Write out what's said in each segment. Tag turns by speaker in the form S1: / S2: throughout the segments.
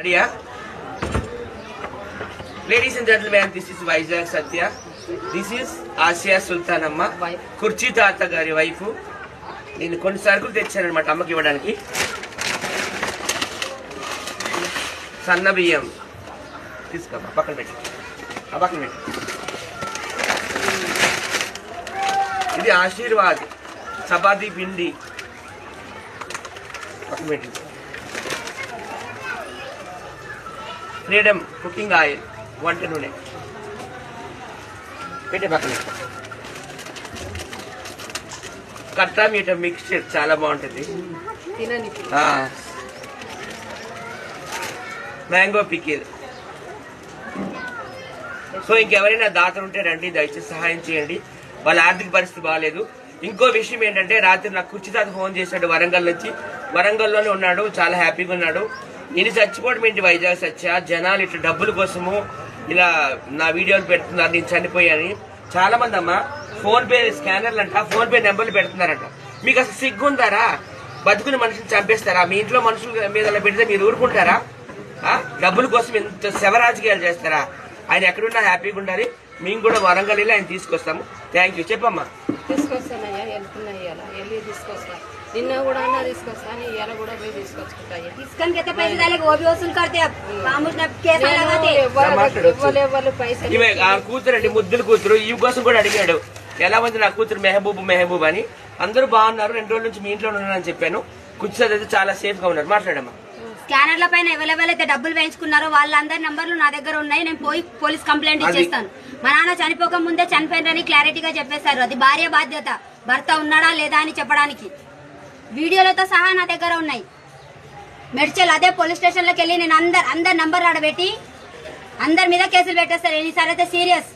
S1: Ready? Ladies and gentlemen, this is Vizag Satya. This is Asiya Sultan Amma, Kurchi Tata Gari wife. నేను కొన్ని సరుకులు తెచ్చానన్నమాట అమ్మకి ఇవ్వడానికి. సన్న బియ్యం తీసుకో, పక్కన పెట్టి ఇది ఆశీర్వాద్ చపాతీ పిండి పక్కన పెట్టి, ఫ్రీడమ్ కుకింగ్ ఆయిల్ వంట నూనె పెట్టే పక్కన, కట్టా మీట మిక్స్చర్ చాలా బాగుంటుంది, మ్యాంగో పికిల్. సో ఇంకెవరైనా దాతలు ఉంటే రండి, దయచేసి సహాయం చేయండి. వాళ్ళ ఆర్థిక పరిస్థితి బాగాలేదు. ఇంకో విషయం ఏంటంటే, రాత్రి నాకు కుర్చీ తాత ఫోన్ చేశాడు వరంగల్ నుంచి. వరంగల్లోనే ఉన్నాడు, చాలా హ్యాపీగా ఉన్నాడు. నేను చచ్చిపోవడం ఏంటి వైజాగ్ సత్య, జనాలు ఇట్లా డబ్బుల కోసము ఇలా నా వీడియోలు పెడుతున్నారు నేను చనిపోయాని. చాలా మంది అమ్మ ఫోన్ పే స్కానర్లు అంట, ఫోన్ పే నెంబర్లు పెడుతున్నారంట. మీకు అసలు సిగ్గుందారా? బతుకుని మనుషులు చంపేస్తారా? మీ ఇంట్లో మనుషుల మీద పెడితే మీరు ఊరుకుంటారా? డబ్బుల కోసం ఎంత శవ రాజకీయాలు చేస్తారా? ఆయన ఎక్కడున్నా హ్యాపీగా ఉండాలి. మేము కూడా వరంగల్ వెళ్ళి ఆయన తీసుకొస్తాము. Thank you. చెప్పమ్మా.
S2: తీసుకొస్తానయ్యా, వెళ్తున్నాయ్యా, వెళ్ళి తీసుకొస్తా. నిన్న కూడా అన్నా తీసుకొస్తాను, ఇవాళ కూడా పోయి తీసుకొచ్చుకుంటాయ్యా.
S1: కూతురు అండి, ముద్దుల కూతురు. ఈ కోసం కూడా అడిగాడు, ఎలా ఉంది నా కూతురు మెహబూబ్ అని. అందరూ బాగున్నారు, 2 రోజుల నుంచి మీ ఇంట్లో ఉన్నానని చెప్పాను. కూర్చోది అయితే చాలా సేఫ్ గా ఉన్నారు. మాట్లాడమ్మా.
S3: స్కానర్ల పైన ఎవరెవరైతే డబ్బులు వేయించుకున్నారో వాళ్ళందరి నంబర్లు నా దగ్గర ఉన్నాయి. నేను పోయి పోలీస్ కంప్లైంట్ ఇచ్చేస్తాను. మా నాన్న చనిపోక ముందే చనిపోయినని క్లారిటీగా చెప్పేశారు. అది భార్య బాధ్యత, భర్త ఉన్నాడా లేదా అని చెప్పడానికి. వీడియోలతో సహా నా దగ్గర ఉన్నాయి. మెడ్చల్ అదే పోలీస్ స్టేషన్ లోకి వెళ్ళి నేను అందరి నంబర్ ఆడబెట్టి అందరి మీద కేసులు పెట్టేస్తారు. ఎన్నిసార్లు అయితే సీరియస్,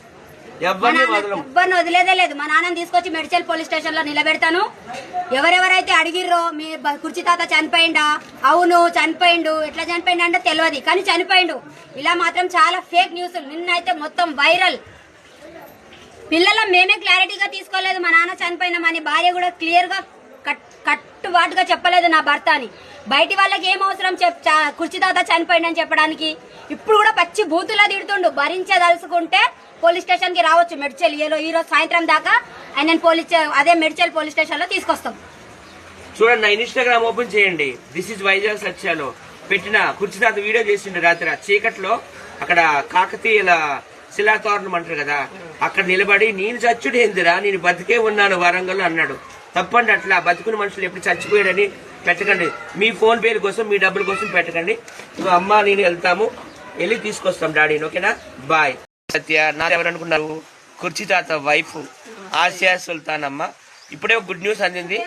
S3: ఎవ్వరిని వదిలేదే లేదు. మా నాన్నని తీసుకొచ్చి మెడ్చల్ పోలీస్ స్టేషన్ లో నిలబెడతాను. ఎవరెవరైతే అడిగిర్రో మీ కుర్చీ తాత చనిపోయిండా, అవును చనిపోయిండు, ఎట్లా చనిపోయిండు అంటే తెలియదు, కానీ చనిపోయిండు. ఇలా మాత్రం చాలా ఫేక్ న్యూస్ నిన్నైతే మొత్తం వైరల్. పిల్లల మేమే క్లారిటీగా తీసుకోలేదు మా నాన్న చనిపోయినామని. భార్య కూడా క్లియర్ గా కట్టుబాటుగా చెప్పలేదు నా భర్త అని. బయటి వాళ్ళకి ఏం అవసరం కుర్చీ తాత చనిపోయిండని చెప్పడానికి. ఇప్పుడు కూడా పచ్చి బూతులా తిడుతుండు. భరించదలుచుకుంటే పోలీస్ స్టేషన్ కి రావచ్చు. మెడ్చల్ ఈ రోజు సాయంత్రం దాకా ఆయన అదే మెడ్చల్ పోలీస్ స్టేషన్ లో తీసుకొస్తాం.
S1: చూడండి, నా ఇన్స్టాగ్రామ్ ఓపెన్ చేయండి. దిస్ ఇస్ వైజాగ్ సత్యాలో పెట్టిన కుర్చీ తాత వీడియో చేసిండు రాత్రి చీకట్లో. అక్కడ కాకతీయుల శిలాతోరణం అంటారు కదా, అక్కడ నిలబడి నేను చచ్చుడు ఏందిరా, నేను బతికే ఉన్నాను వరంగల్ అన్నాడు. తప్పండి, అట్లా బతుకుని మనుషులు ఎప్పుడు చచ్చిపోయాడని పెట్టకండి. మీ ఫోన్ పేల కోసం, మీ డబ్బుల కోసం పెట్టకండి. అమ్మ నేను వెళ్తాము, వెళ్ళి తీసుకొస్తాం డాడీని. ఓకేనా? బాయ్. సత్య నా ఎవరనుకున్నారు? కుర్చీ తాత వైఫ్ ఆసియా సుల్తాన్ అమ్మ. ఇప్పుడే గుడ్ న్యూస్ అందింది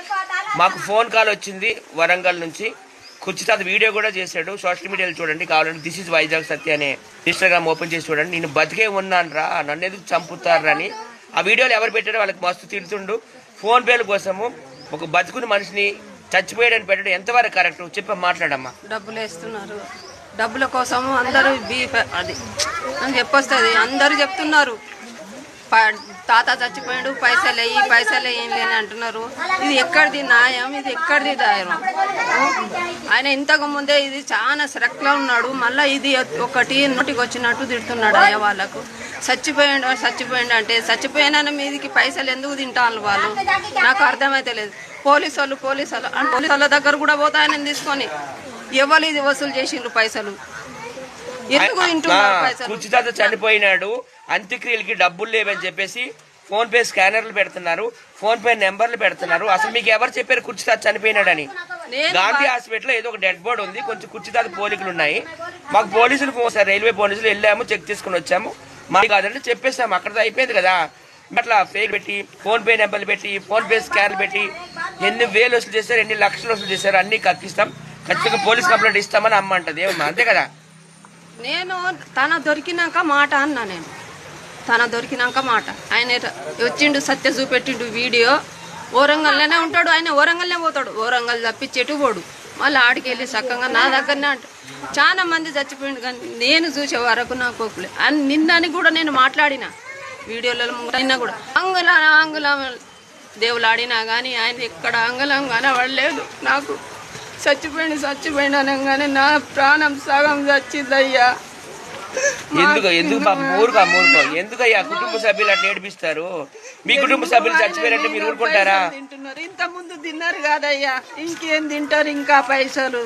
S1: మాకు. ఫోన్ కాల్ వచ్చింది వరంగల్ నుంచి. కుర్చీ తాత వీడియో కూడా చేశాడు. సోషల్ మీడియాలో చూడండి కావాలంటే. దిస్ ఇస్ వైజాగ్ సత్య అనే ఇన్స్టాగ్రామ్ ఓపెన్ చేసి చూడండి. నేను బతికే ఉన్నాను రా, నన్ను ఎందుకు చంపుతారా అని. ఆ వీడియోలు ఎవరు పెట్టారో వాళ్ళకి మస్తు తిడుతుండు. ఫోన్ పేల కోసము ఒక బతుకుని మనిషిని చచ్చిపోయాడని పెట్టడం ఎంతవరకు కరెక్ట్ చెప్పి మాట్లాడమ్మా.
S2: డబ్బులు వేస్తున్నారు, డబ్బుల కోసము అందరూ అది అని చెప్పొస్తుంది. అందరూ చెప్తున్నారు తాత చచ్చిపోయాడు, పైసలు ఏం లేని అంటున్నారు. ఇది ఎక్కడిది న్యాయం, ఇది ఎక్కడిది దాయం? ఆయన ఇంతకు ముందే ఇది చాలా శ్రక్లో ఉన్నాడు. మళ్ళీ ఇది ఒకటి నోటికి వచ్చినట్టు తిడుతున్నాడు అయ్యా వాళ్ళకు. చచ్చిపోయాడు అంటే చచ్చిపోయిన మీదికి పైసలు ఎందుకు తింటాను వాళ్ళు? నాకు అర్థమైతే లేదు. పోలీసు వాళ్ళ దగ్గర కూడా పోతా ఆయన తీసుకొని ఎవరు ఇది వసూలు చేసిండ్రు పైసలు? ఎందుకు
S1: కుర్చీ తాత చనిపోయినాడు, అంత్యక్రియలకి డబ్బులు లేవని చెప్పేసి ఫోన్ పే స్కానర్లు పెడుతున్నారు, ఫోన్ పే నెంబర్లు పెడుతున్నారు. అసలు మీకు ఎవరు చెప్పారు కుర్చీ తాత చనిపోయినాడని? గాంధీ హాస్పిటల్ ఏదో ఒక డెడ్ బోర్డ్ ఉంది, కొంచెం కుర్చీ తాత పోలికలు ఉన్నాయి. మాకు పోలీసులు ఫోన్ సార్, రైల్వే పోలీసులు వెళ్ళాము, చెక్ చేసుకుని వచ్చాము. మాకు కాదంటే చెప్పేసాము, అక్కడతో అయిపోయింది కదా. అట్లా ఫేక్ పెట్టి ఫోన్ పే నెంబర్లు పెట్టి ఫోన్ పే స్కానర్లు పెట్టి ఎన్ని వేలు వసూలు చేశారు, ఎన్ని లక్షలు వసూలు చేశారు అన్ని కక్కిస్తాం. ఖచ్చితంగా పోలీస్ కంప్లైంట్ ఇస్తామని అమ్మ అంటది. ఏమమ్మా అంతే కదా?
S2: నేను తన దొరికినాక మాట అన్నా. నేను తన దొరికినాక మాట. ఆయన వచ్చిండు, సత్య చూపెట్టిండు వీడియో. ఓరంగల్లోనే ఉంటాడు ఆయన, ఓరంగల్నే పోతాడు. ఓరంగల్ తప్పించేటు పోడు. మళ్ళీ ఆడికి వెళ్ళి చక్కగా నా దగ్గరనే అంట. చాలా మంది చచ్చిపోయిండు, కానీ నేను చూసే వరకు నాకు కోపలే. నిన్నని కూడా నేను మాట్లాడిన వీడియోలలో. నిన్న కూడా ఆంగులం దేవులాడినా కానీ ఆయన ఎక్కడ అంగళం కనబడలేదు నాకు. చచ్చిపోయిన అనగానే నా ప్రాణం సగం చచ్చిందయ్యా.
S1: ఎందుకు పాపం ఊరుకో ఎందుకయ్యా కుటుంబ సభ్యులు అట్లా ఏడిపిస్తారు? మీ కుటుంబ సభ్యులు చచ్చిపోయారంటే మీరు ఊరుకుంటారా?
S2: తింటున్నారు, ఇంత ముందు తిన్నారు కాదయ్యా, ఇంకేం తింటారు ఇంకా పైసలు.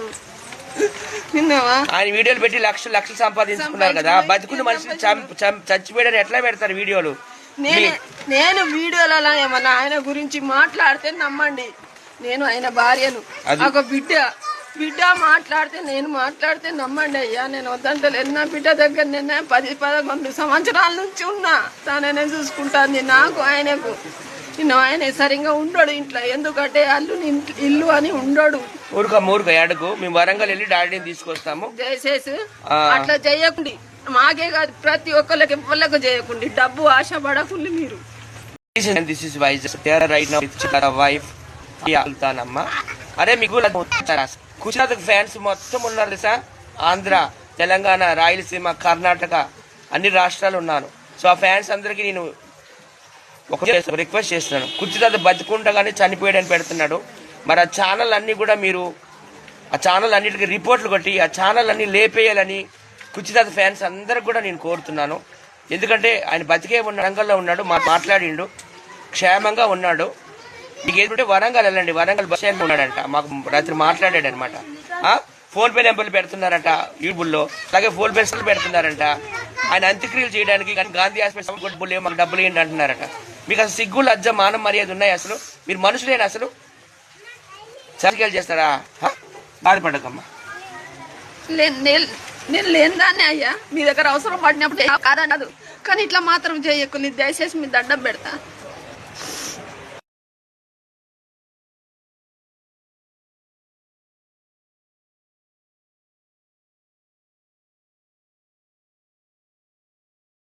S2: విన్నావా?
S1: ఆయన వీడియోలు పెట్టి లక్షలు సంపాదించుకున్నారు కదా. బతుకున్న మనిషిని చచ్చిపోయాడని ఎట్లా పెడతారు వీడియోలు?
S2: నేను వీడియోలలో ఏమన్నా ఆయన గురించి మాట్లాడితే నమ్మండి. నేను ఆయన భార్యను, ఒక బిడ్డ మాట్లాడితే నేను మాట్లాడితే నమ్మండి అయ్యా. నేను వద్దంటలేదు. నా బిడ్డ దగ్గర నేను 10-11 సంవత్సరాల నుంచి ఉన్నా. తననే చూసుకుంటాను నాకు ఆయనకు. ఆయన సరిగ్గా ఉండడు ఇంట్లో, ఎందుకంటే ఇల్లు అని ఉండడు.
S1: ఊరుక అడుగు, మేము వరంగల్ వెళ్ళి డాడీని తీసుకొస్తాము.
S2: దయచేసి అట్లా చేయకండి, మాకే కాదు ప్రతి ఒక్కరికి ఎవ్వరికి చేయకండి. డబ్బు ఆశ పడకండి మీరు.
S1: This is Vizag right now with wife వెళ్తానమ్మా. అరే మీకు కుచినాథ్ ఫ్యాన్స్ మొత్తం ఉన్నారు తెలుసా? ఆంధ్ర, తెలంగాణ, రాయలసీమ, కర్ణాటక అన్ని రాష్ట్రాలు ఉన్నాను. సో ఆ ఫ్యాన్స్ అందరికీ నేను ఒక రిక్వెస్ట్ చేస్తున్నాను. కుచినాథ్ బతుకుండగానే చనిపోయాడని పెడుతున్నాడు. మరి ఆ ఛానల్ అన్ని కూడా మీరు ఆ ఛానల్ అన్నిటికీ రిపోర్ట్లు కొట్టి ఆ ఛానల్ అన్ని లేపేయాలని కుచినాథ్ ఫ్యాన్స్ అందరికి కూడా నేను కోరుతున్నాను. ఎందుకంటే ఆయన బతికే వరంగల్లో ఉన్నాడు, మాట్లాడిండు, క్షేమంగా ఉన్నాడు. మీకు ఏంటంటే వరంగల్ వెళ్ళండి, వరంగల్ బస్ స్టాండ్ ఉన్నాడంట. మాకు రాత్రి మాట్లాడాడు అనమాట. ఫోన్ పే నెంబర్లు పెడుతున్నారంట యూట్యూబ్లో, అలాగే ఫోన్ పే పెడుతున్నారంట. ఆయన అంత్యక్రియలు చేయడానికి కానీ గాంధీ హాస్పిటల్ మాకు డబ్బులు ఏంటి అంటున్నారట. మీకు అసలు సిగ్గు లజ్జ మానం మర్యాద ఉన్నాయి? అసలు మీరు మనుషులేనా? అసలు సరికేలు చేస్తారా? బాధపడకమ్మా.
S2: నేను లేనిదాన్ని అయ్యా, మీ దగ్గర అవసరం పడినప్పుడు కాదనదు, కానీ ఇట్లా మాత్రం చేయకు. దయచేసి మీ దండం పెడతా.